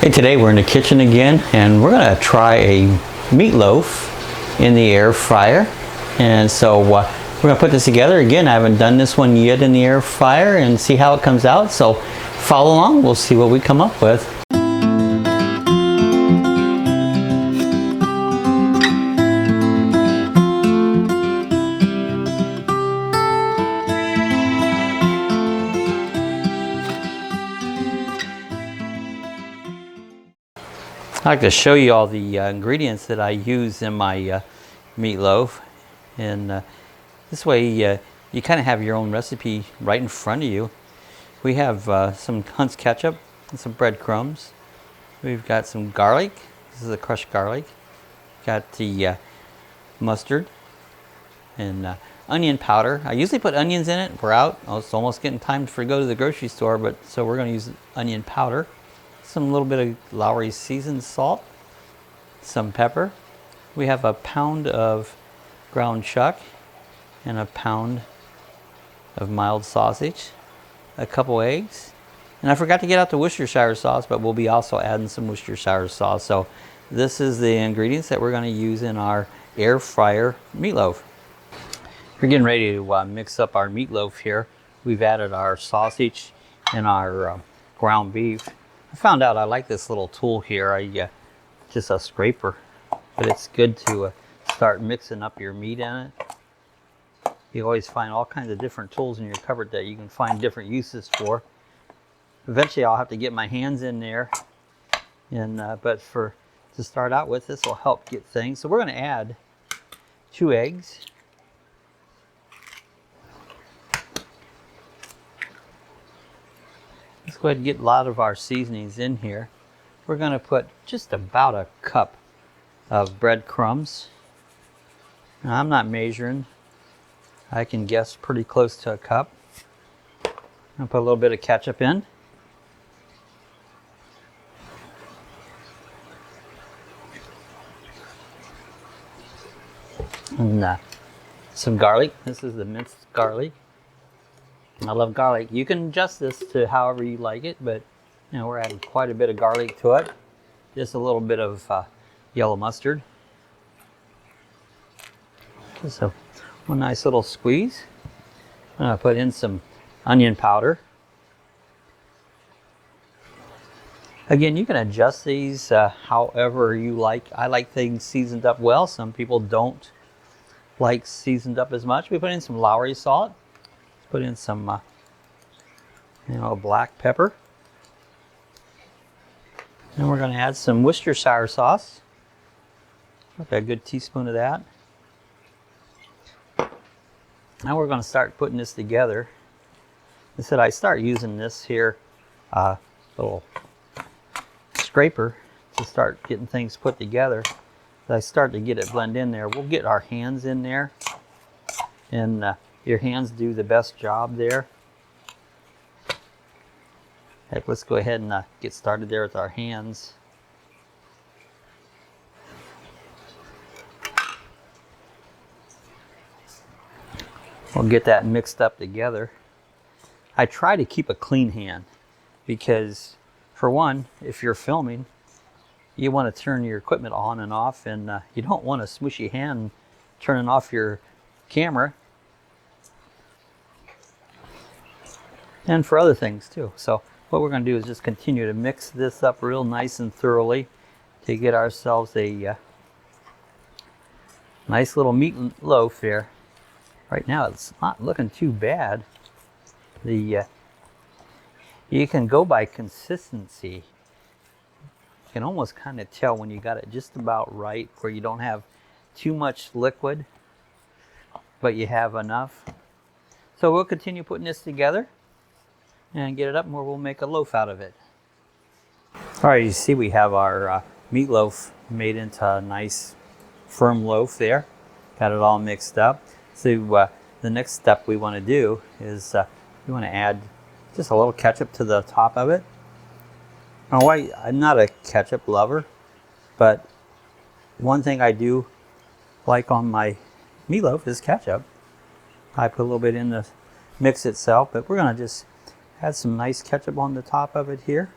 Hey, today we're in the kitchen again and we're going to try a meatloaf in the air fryer. And so we're going to put this together. Again, I haven't done this one yet in the air fryer and see how it comes out. So follow along, we'll see what we come up with. I'd like to show you all the ingredients that I use in my meatloaf, and this way you kind of have your own recipe right in front of you. We have some Hunt's ketchup and some breadcrumbs. We've got some garlic. This is a crushed garlic. Got the mustard and onion powder. I usually put onions in it. We're out. Oh, it's almost getting time to go to the grocery store, but so we're going to use onion powder. Some little bit of Lavalier seasoned salt, some pepper. We have a pound of ground chuck and a pound of mild sausage, a couple eggs, and I forgot to get out the Worcestershire sauce, but we'll be also adding some Worcestershire sauce. So this is the ingredients that we're going to use in our air fryer meatloaf. We're getting ready to mix up our meatloaf here. We've added our sausage and our ground beef. I found out I like this little tool here. Just a scraper, but it's good to start mixing up your meat in it. You always find all kinds of different tools in your cupboard that you can find different uses for. Eventually I'll have to get my hands in there, and but to start out with, this will help get things. So we're going to add 2 eggs. Let's go ahead and get a lot of our seasonings in here. We're going to put just about a cup of breadcrumbs. Now, I'm not measuring. I can guess pretty close to a cup. I'll put a little bit of ketchup in. And some garlic. This is the minced garlic. I love garlic. You can adjust this to however you like it, but you know, we're adding quite a bit of garlic to it. Just a little bit of yellow mustard. Just one nice little squeeze. I'm going to put in some onion powder. Again, you can adjust these however you like. I like things seasoned up well. Some people don't like seasoned up as much. We put in some Lavalier salt. Put in some, black pepper. And we're going to add some Worcestershire sauce. Okay, a good teaspoon of that. Now we're going to start putting this together. I said I start using this here little scraper to start getting things put together. As I start to get it blend in there, we'll get our hands in there, and your hands do the best job there. Okay, let's go ahead and get started there with our hands. We'll get that mixed up together. I try to keep a clean hand because, for one, if you're filming, you want to turn your equipment on and off, and you don't want a smushy hand turning off your camera. And for other things too. So what we're going to do is just continue to mix this up real nice and thoroughly to get ourselves a nice little meat loaf here. Right now it's not looking too bad. You can go by consistency. You can almost kind of tell when you got it just about right, where you don't have too much liquid, but you have enough. So we'll continue putting this together and get it up, and we'll make a loaf out of it. All right, you see we have our meatloaf made into a nice firm loaf there. Got it all mixed up. So the next step we want to do is we want to add just a little ketchup to the top of it. Now, I'm not a ketchup lover, but one thing I do like on my meatloaf is ketchup. I put a little bit in the mix itself, but we're going to just add some nice ketchup on the top of it here.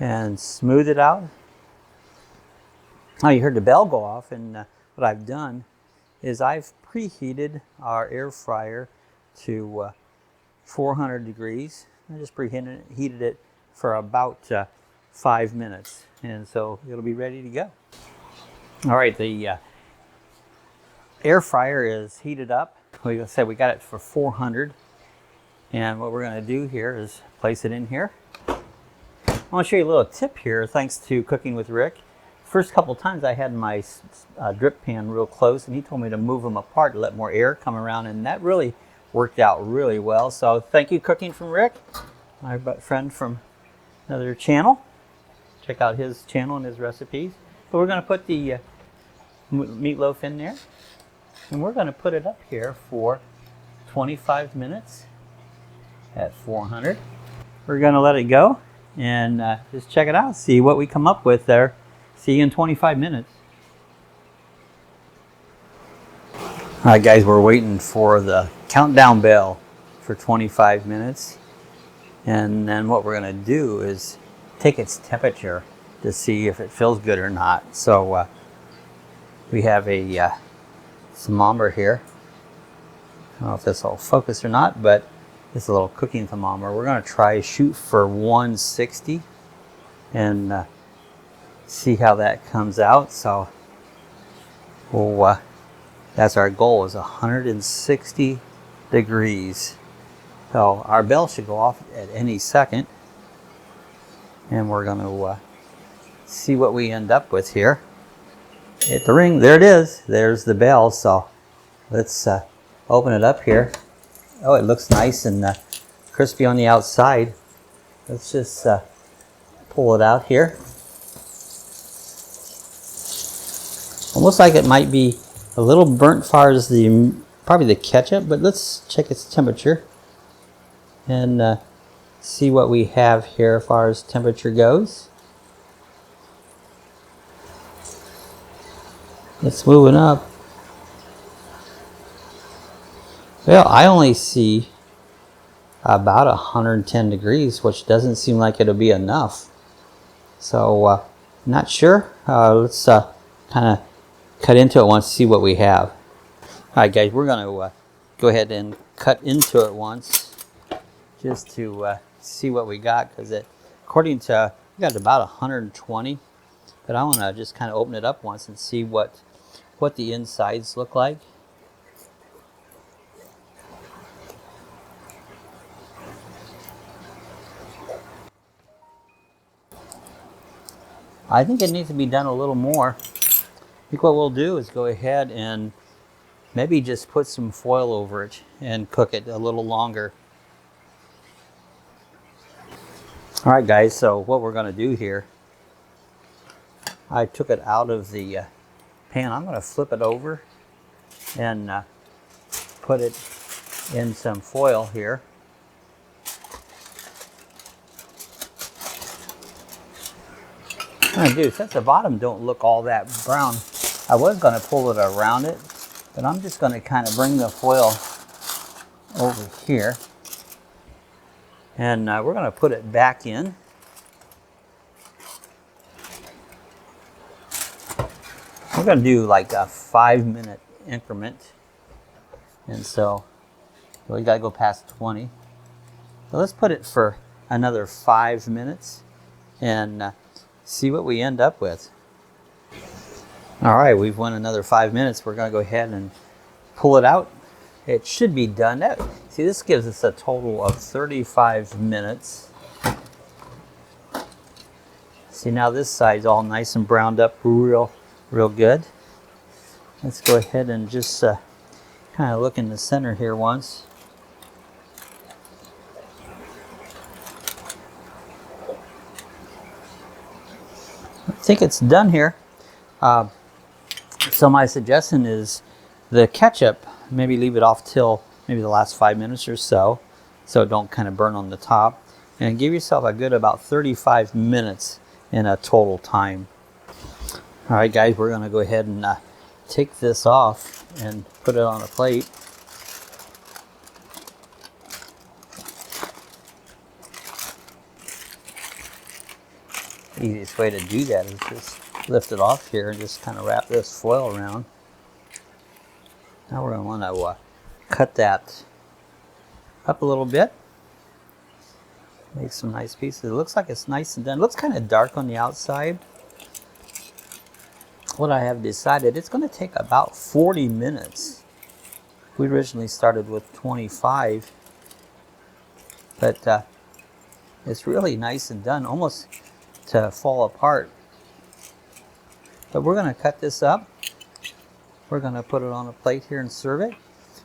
and smooth it out. Now you heard the bell go off, and what I've done is I've preheated our air fryer to 400 degrees. I just preheated it for about 5 minutes, and so it'll be ready to go. All right, the air fryer is heated up. We said we got it for 400, and what we're going to do here is place it in here. I want to show you a little tip here, thanks to Cooking with Rick. First couple times I had my drip pan real close, and he told me to move them apart to let more air come around, and that really worked out really well. So thank you, Cooking from Rick, my friend from another channel. Check out his channel and his recipes. So we're going to put the meatloaf in there, and we're going to put it up here for 25 minutes at 400. We're going to let it go and just check it out, see what we come up with there. See you in 25 minutes. All right, guys, we're waiting for the countdown bell for 25 minutes. And then what we're going to do is take its temperature to see if it feels good or not. So we have a thermometer here. I don't know if this will focus or not, but it's a little cooking thermometer. We're going to try shoot for 160 and see how that comes out. So that's our goal, is 160 degrees. So our bell should go off at any second, and we're going to see what we end up with here. Hit the ring. There it is. There's the bell. So let's open it up here. Oh, it looks nice and crispy on the outside. Let's just pull it out here. Almost like it might be a little burnt as far as probably the ketchup, but let's check its temperature and see what we have here as far as temperature goes. It's moving up. Well, I only see about 110 degrees, which doesn't seem like it'll be enough. So, not sure. Let's kind of cut into it once, see what we have. All right, guys, we're going to go ahead and cut into it once, just to see what we got, because according to, we got about 120, but I want to just kind of open it up once and see what the insides look like. I think it needs to be done a little more. I think what we'll do is go ahead and maybe just put some foil over it and cook it a little longer. All right, guys, so what we're going to do here, I took it out of the pan. I'm going to flip it over and put it in some foil here. What I'm going to do, since the bottom don't look all that brown, I was going to pull it around it, but I'm just going to kind of bring the foil over here, and we're going to put it back in. We're going to do like a 5-minute increment, and so we got to go past 20. So let's put it for another 5 minutes and see what we end up with. All right, we've went another 5 minutes. We're going to go ahead and pull it out. It should be done. See, this gives us a total of 35 minutes. See, now this side's all nice and browned up, real good. Let's go ahead and just kind of look in the center here once. I think it's done here. So my suggestion is the ketchup, maybe leave it off till maybe the last 5 minutes or so it don't kind of burn on the top, and give yourself a good about 35 minutes in a total time. All right, guys, we're going to go ahead and take this off and put it on a plate. Easiest way to do that is just lift it off here and just kind of wrap this foil around. Now we're going to want to cut that up a little bit. Make some nice pieces. It looks like it's nice and done. It looks kind of dark on the outside. What I have decided, it's going to take about 40 minutes. We originally started with 25, but it's really nice and done, almost to fall apart. But we're going to cut this up. We're going to put it on a plate here and serve it.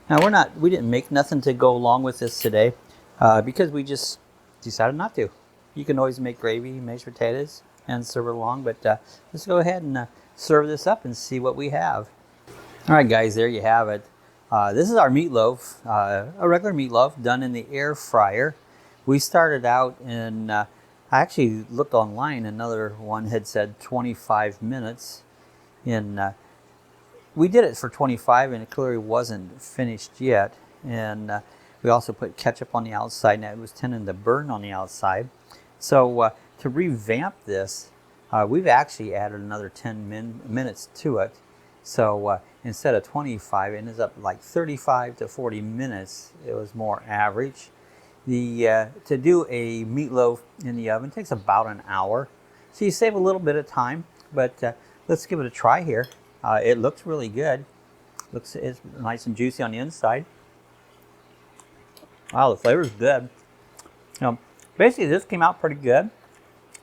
Now we didn't make nothing to go along with this today because we just decided not to. You can always make gravy, mashed potatoes, and serve it along, but let's go ahead and serve this up and see what we have. All right, guys, there you have it. This is our meatloaf, a regular meatloaf done in the air fryer. We started out in, I actually looked online, another one had said 25 minutes. We did it for 25 and it clearly wasn't finished yet. And we also put ketchup on the outside and it was tending to burn on the outside. So to revamp this, we've actually added another 10 minutes to it. So instead of 25, it ends up like 35 to 40 minutes. It was more average. To do a meatloaf in the oven takes about an hour. So you save a little bit of time, but let's give it a try here. It looks really good. It's nice and juicy on the inside. Wow, the flavor's good. Basically, this came out pretty good.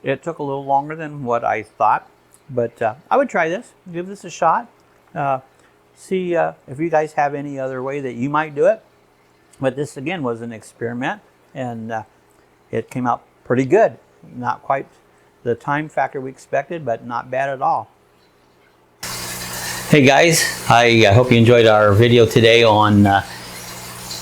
It took a little longer than what I thought, but I would try this. Give this a shot. See if you guys have any other way that you might do it. But this, again, was an experiment, and it came out pretty good. Not quite the time factor we expected, but not bad at all. Hey guys, I hope you enjoyed our video today on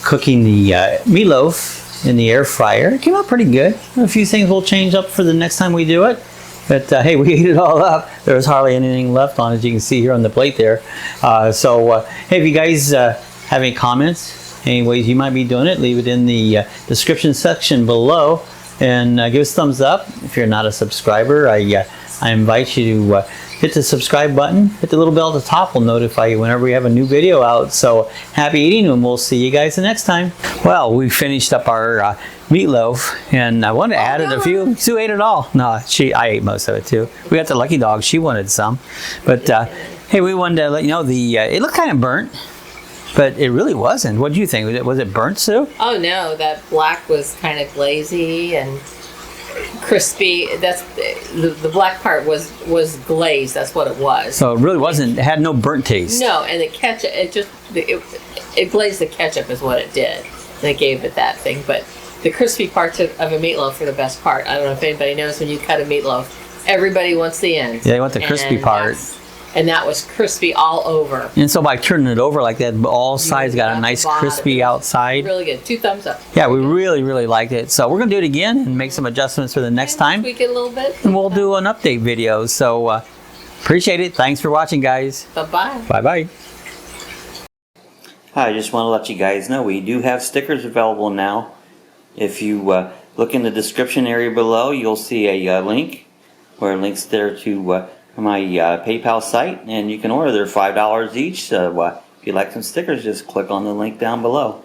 cooking the meatloaf in the air fryer. It came out pretty good. A few things we'll change up for the next time we do it. But hey, we ate it all up. There was hardly anything left on, as you can see here on the plate there. Hey, if you guys have any comments, any ways you might be doing it, leave it in the description section below. And give us a thumbs up. If you're not a subscriber, I invite you to hit the subscribe button. Hit the little bell at the top. Will notify you whenever we have a new video out. So happy eating, and we'll see you guys the next time. Well, we finished up our meatloaf, and I wanted to add a few. Sue ate it all. No, I ate most of it too. We got the lucky dog. She wanted some, but hey, we wanted to let you know it looked kind of burnt. But it really wasn't. What do you think? Was it burnt, Sue? Oh no, that black was kind of glazy and crispy. That's the black part was glazed. That's what it was. So it really wasn't. It had no burnt taste. No, and the ketchup. It glazed the ketchup is what it did. And it gave it that thing. But the crispy parts of a meatloaf are the best part. I don't know if anybody knows when you cut a meatloaf, everybody wants the end. Yeah, they want the crispy part. And that was crispy all over. And so by turning it over like that, all sides got a nice crispy outside. Really good. 2 thumbs up. Yeah, we really, really liked it. So we're going to do it again and make some adjustments for the next time. Tweak it a little bit. And we'll do an update video. So appreciate it. Thanks for watching, guys. Bye-bye. Bye-bye. Hi, I just want to let you guys know we do have stickers available now. If you look in the description area below, you'll see a link where it links there to my PayPal site, and you can order. They're $5 each. So if you like some stickers, just click on the link down below.